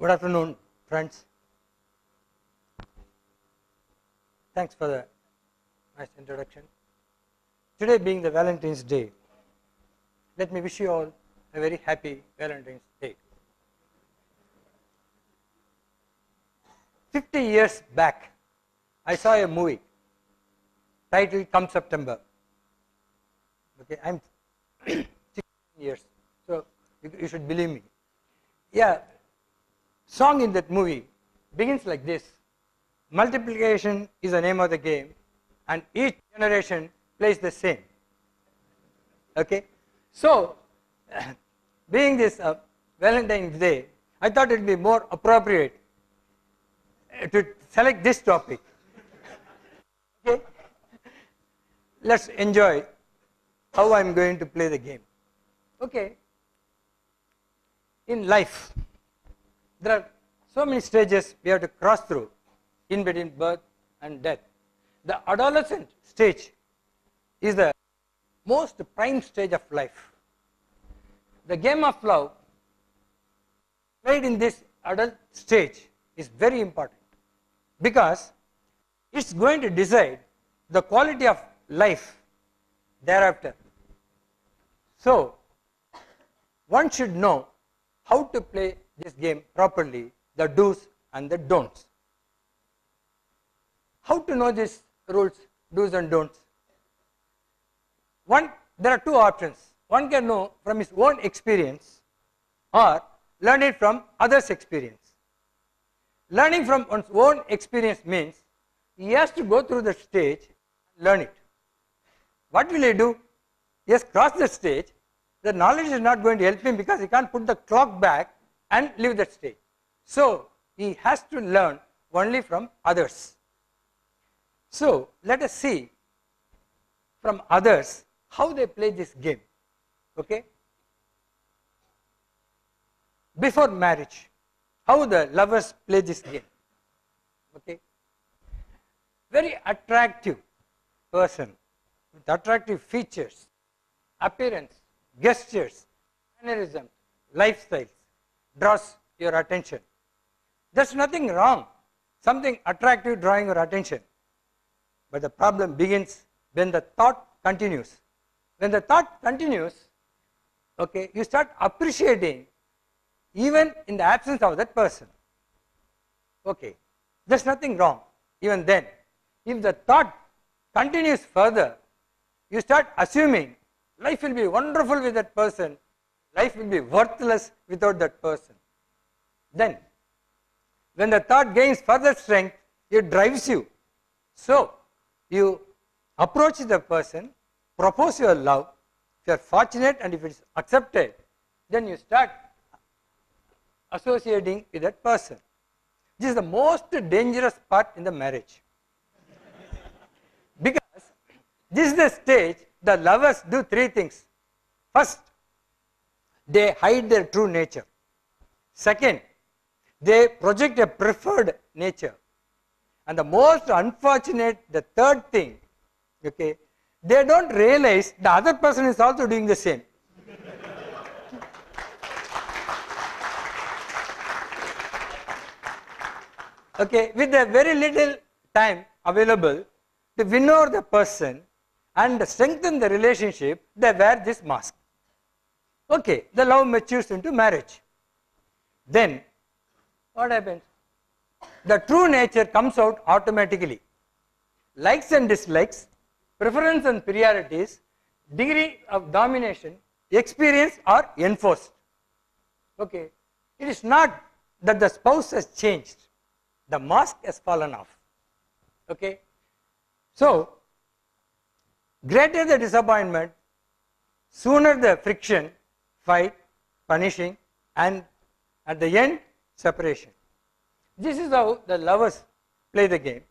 Good afternoon, friends. Thanks for the nice introduction. Today being the Valentine's Day, let me wish you all a very happy Valentine's Day. 50 years back, I saw a movie titled Come September. Okay, I'm 16 years, so you should believe me. Yeah, song in that movie begins like this: multiplication is the name of the game, and each generation plays the same. Okay, so being this Valentine's Day, I thought it would be more appropriate to select this topic. Okay, let's enjoy how I am going to play the game. Okay, in life, there are so many stages we have to cross through in between birth and death. The adolescent stage is the most prime stage of life. The game of love played in this adult stage is very important because it's going to decide the quality of life thereafter. So, one should know how to play this game properly, the do's and the don'ts. How to know these rules, do's and don'ts? There are two options. One can know from his own experience or learn it from others' experience. Learning from one's own experience means he has to go through the stage and learn it. What will he do? He has crossed the stage. The knowledge is not going to help him because he can't put the clock back and leave that stage. So, he has to learn only from others. So, let us see from others how they play this game. Okay? Before marriage, how the lovers play this game. Okay? Very attractive person with attractive features, appearance, gestures, mannerisms, lifestyles draws your attention. There's nothing wrong, something attractive drawing your attention. But the problem begins when the thought continues. When the thought continues, okay, you start appreciating even in the absence of that person. Okay, there's nothing wrong even then. If the thought continues further, you start assuming life will be wonderful with that person, life will be worthless without that person. Then, when the thought gains further strength, it drives you. So, you approach the person, propose your love. If you are fortunate and if it is accepted, then you start associating with that person. This is the most dangerous part in the marriage. Because this is the stage the lovers do three things. First, they hide their true nature. Second, they project a preferred nature. And the most unfortunate, the third thing, okay, they don't realize the other person is also doing the same. Okay, with a very little time available to win over the person and strengthen the relationship, they wear this mask. Okay, the love matures into marriage. Then, what happens? The true nature comes out automatically. Likes and dislikes, preference and priorities, degree of domination, experience are enforced. Okay, it is not that the spouse has changed. The mask has fallen off. Okay, so greater the disappointment, sooner the friction, fight, punishing, and at the end, separation. This is how the lovers play the game.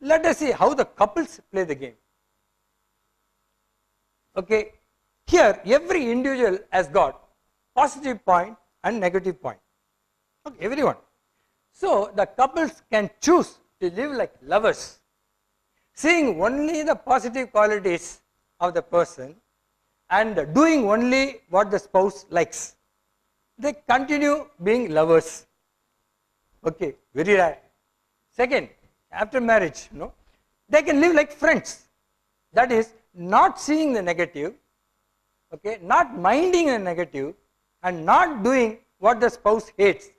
Let us see how the couples play the game. Okay, here every individual has got positive point and negative point. Okay, everyone. So the couples can choose to live like lovers, seeing only the positive qualities of the person and doing only what the spouse likes. They continue being lovers. Okay, very rare. Second, after marriage, they can live like friends. That is, not seeing the negative, okay, not minding the negative, and not doing what the spouse hates.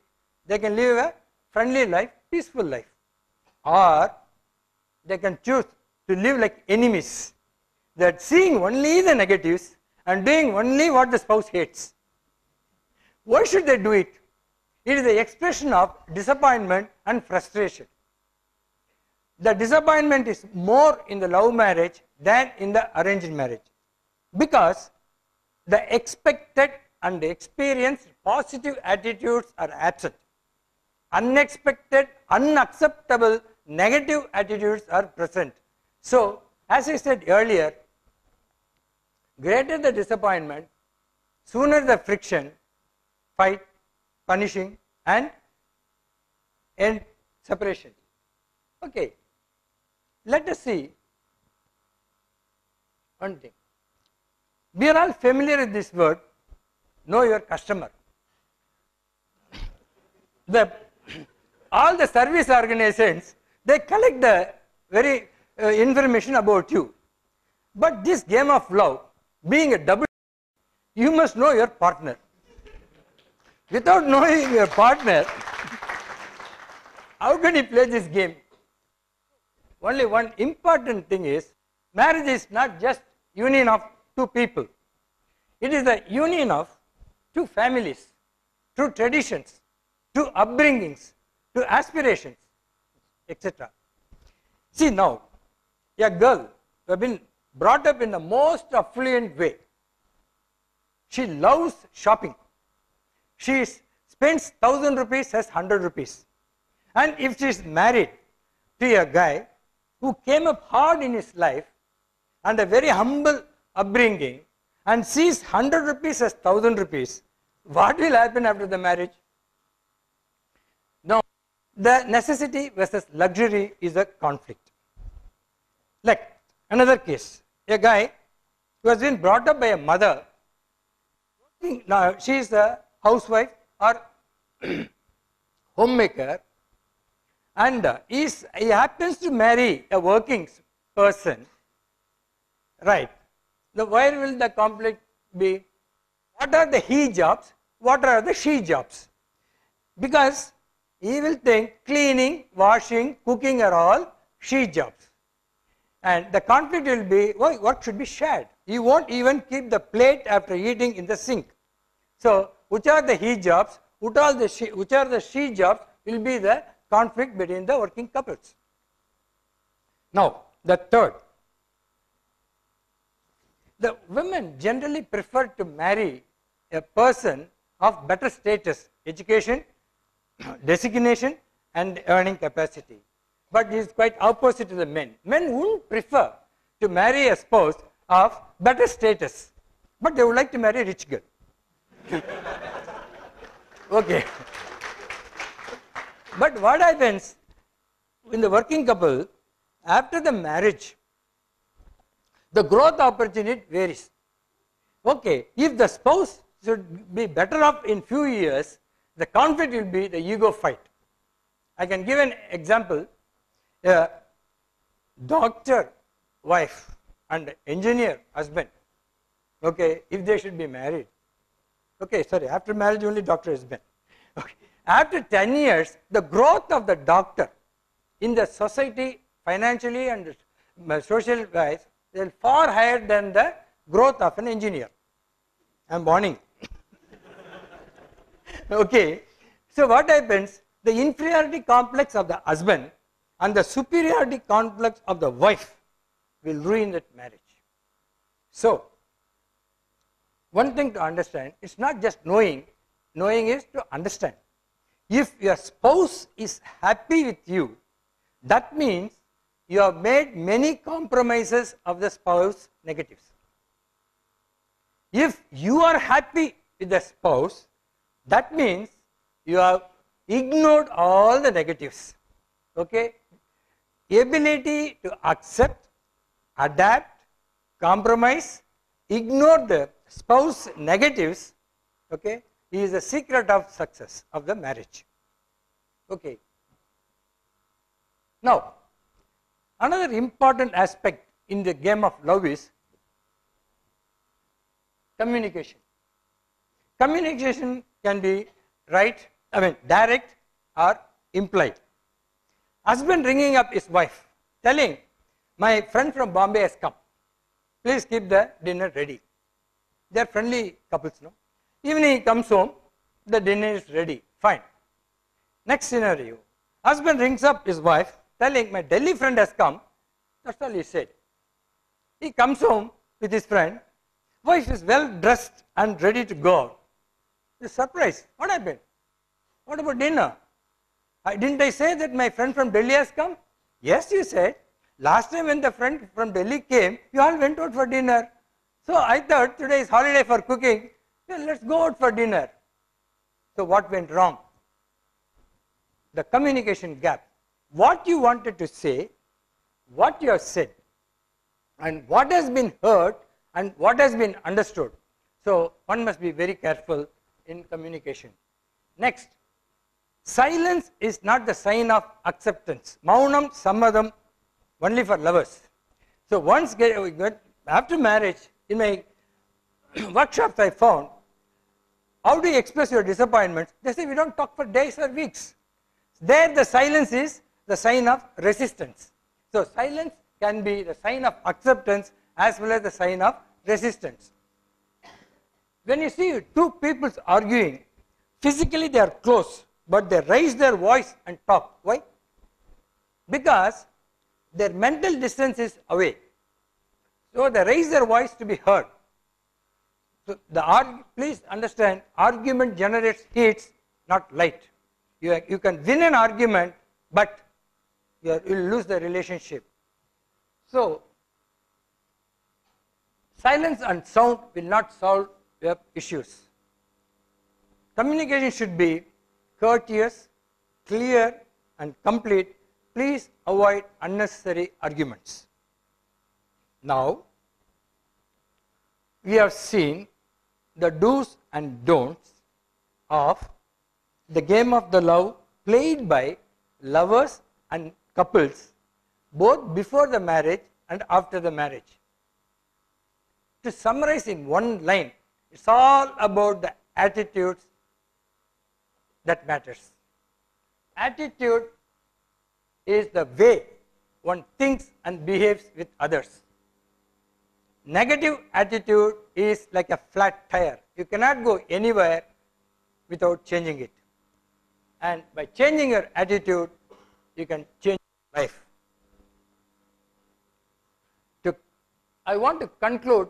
They can live a friendly life, peaceful life. Or they can choose to live like enemies, that seeing only the negatives and doing only what the spouse hates. Why should they do it? It is the expression of disappointment and frustration. The disappointment is more in the love marriage than in the arranged marriage, because the expected and experienced positive attitudes are absent. Unexpected, unacceptable negative attitudes are present. So, as I said earlier, greater the disappointment, sooner the friction, fight, punishing, and end separation. Okay, let us see one thing. We are all familiar with this word, know your customer. All the service organizations, they collect the very information about you. But this game of love, being a double, you must know your partner. Without knowing your partner, how can you play this game? Only one important thing is, marriage is not just union of two people. It is the union of two families, two traditions, two upbringings, two aspirations, etc. See now, a girl who has been brought up in the most affluent way, she loves shopping. She spends 1,000 rupees as 100 rupees. And if she is married to a guy who came up hard in his life and a very humble upbringing and sees 100 rupees as 1,000 rupees, what will happen after the marriage? Now, the necessity versus luxury is a conflict. Like another case, a guy who has been brought up by a mother, now she is a housewife or homemaker, and he happens to marry a working person, right? Where will the conflict be? What are the he jobs? What are the she jobs? Because he will think cleaning, washing, cooking are all she jobs. And the conflict will be, what should be shared? He won't even keep the plate after eating in the sink. So, which are the he jobs, which are the she jobs will be the conflict between the working couples. Now, the third, the women generally prefer to marry a person of better status, education, designation, and earning capacity. But it is quite opposite to the men. Men wouldn't prefer to marry a spouse of better status, but they would like to marry a rich girl. Okay. But what happens in the working couple, after the marriage, the growth opportunity varies. Okay, if the spouse should be better off in few years, the conflict will be the ego fight. I can give an example. A doctor wife and engineer husband, okay, if they should be married, okay, sorry, after marriage only doctor husband. Okay. After 10 years, the growth of the doctor in the society, financially and social wise, they are far higher than the growth of an engineer. I am warning. Okay. So what happens? The inferiority complex of the husband and the superiority complex of the wife will ruin that marriage. So, one thing to understand, it's not just knowing, knowing is to understand. If your spouse is happy with you, that means you have made many compromises of the spouse negatives. If you are happy with the spouse, that means you have ignored all the negatives. Okay? Ability to accept, adapt, compromise, ignore the spouse negatives, okay, is the secret of success of the marriage. Okay. Now, another important aspect in the game of love is communication. Communication can be direct or implied. Husband ringing up his wife, telling, my friend from Bombay has come. Please keep the dinner ready. They are friendly couples, no? Evening he comes home, the dinner is ready. Fine. Next scenario. Husband rings up his wife, telling, my Delhi friend has come. That's all he said. He comes home with his friend. Wife is well dressed and ready to go out. He's surprised. What happened? What about dinner? Didn't I say that my friend from Delhi has come? Yes, you said. Last time when the friend from Delhi came, you all went out for dinner. So I thought today is holiday for cooking. Well, let's go out for dinner. So what went wrong? The communication gap. What you wanted to say, what you have said, and what has been heard and what has been understood. So one must be very careful in communication. Next, silence is not the sign of acceptance. Maunam sammadam only for lovers. So once after marriage, in my workshops I found, how do you express your disappointments? They say we don't talk for days or weeks. There the silence is the sign of resistance. So silence can be the sign of acceptance as well as the sign of resistance. When you see two people arguing, physically they are close, but they raise their voice and talk. Why? Because their mental distance is away. So they raise their voice to be heard. So please understand, argument generates heat, not light. You can win an argument, but you will lose the relationship. So silence and sound will not solve your issues. Communication should be courteous, clear and complete. Please avoid unnecessary arguments. Now, we have seen the do's and don'ts of the game of the love played by lovers and couples both before the marriage and after the marriage. To summarize in one line, it's all about the attitudes that matters. Attitude is the way one thinks and behaves with others. Negative attitude is like a flat tire. You cannot go anywhere without changing it. And by changing your attitude, you can change your life. I want to conclude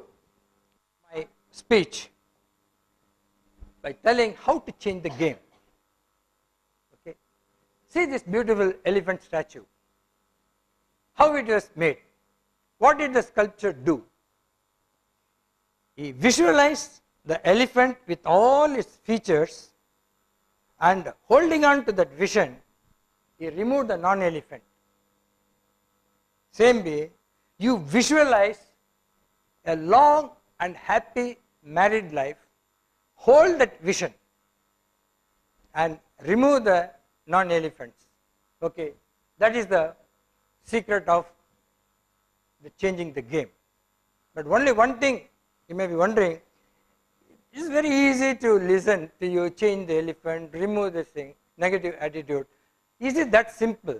my speech by telling how to change the game. Okay. See this beautiful elephant statue. How it was made. What did the sculptor do? He visualized the elephant with all its features, and holding on to that vision, he removed the non-elephant. Same way, you visualize a long and happy married life, hold that vision and remove the non-elephants. Okay, that is the secret of the changing the game. But only one thing you may be wondering, it's very easy to listen to you, change the elephant, remove this thing, negative attitude. Is it that simple?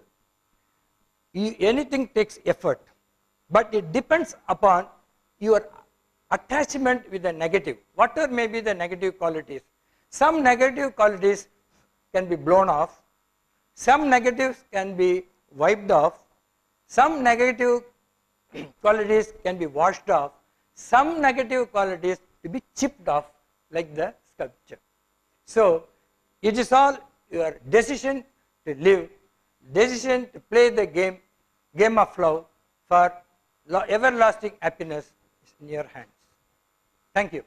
Anything takes effort, but it depends upon your attachment with the negative, whatever may be the negative qualities. Some negative qualities can be blown off, some negatives can be wiped off, some negative qualities can be washed off, some negative qualities to be chipped off like the sculpture. So it is all your decision to live, decision to play the game of love for everlasting happiness is in your hands. Thank you.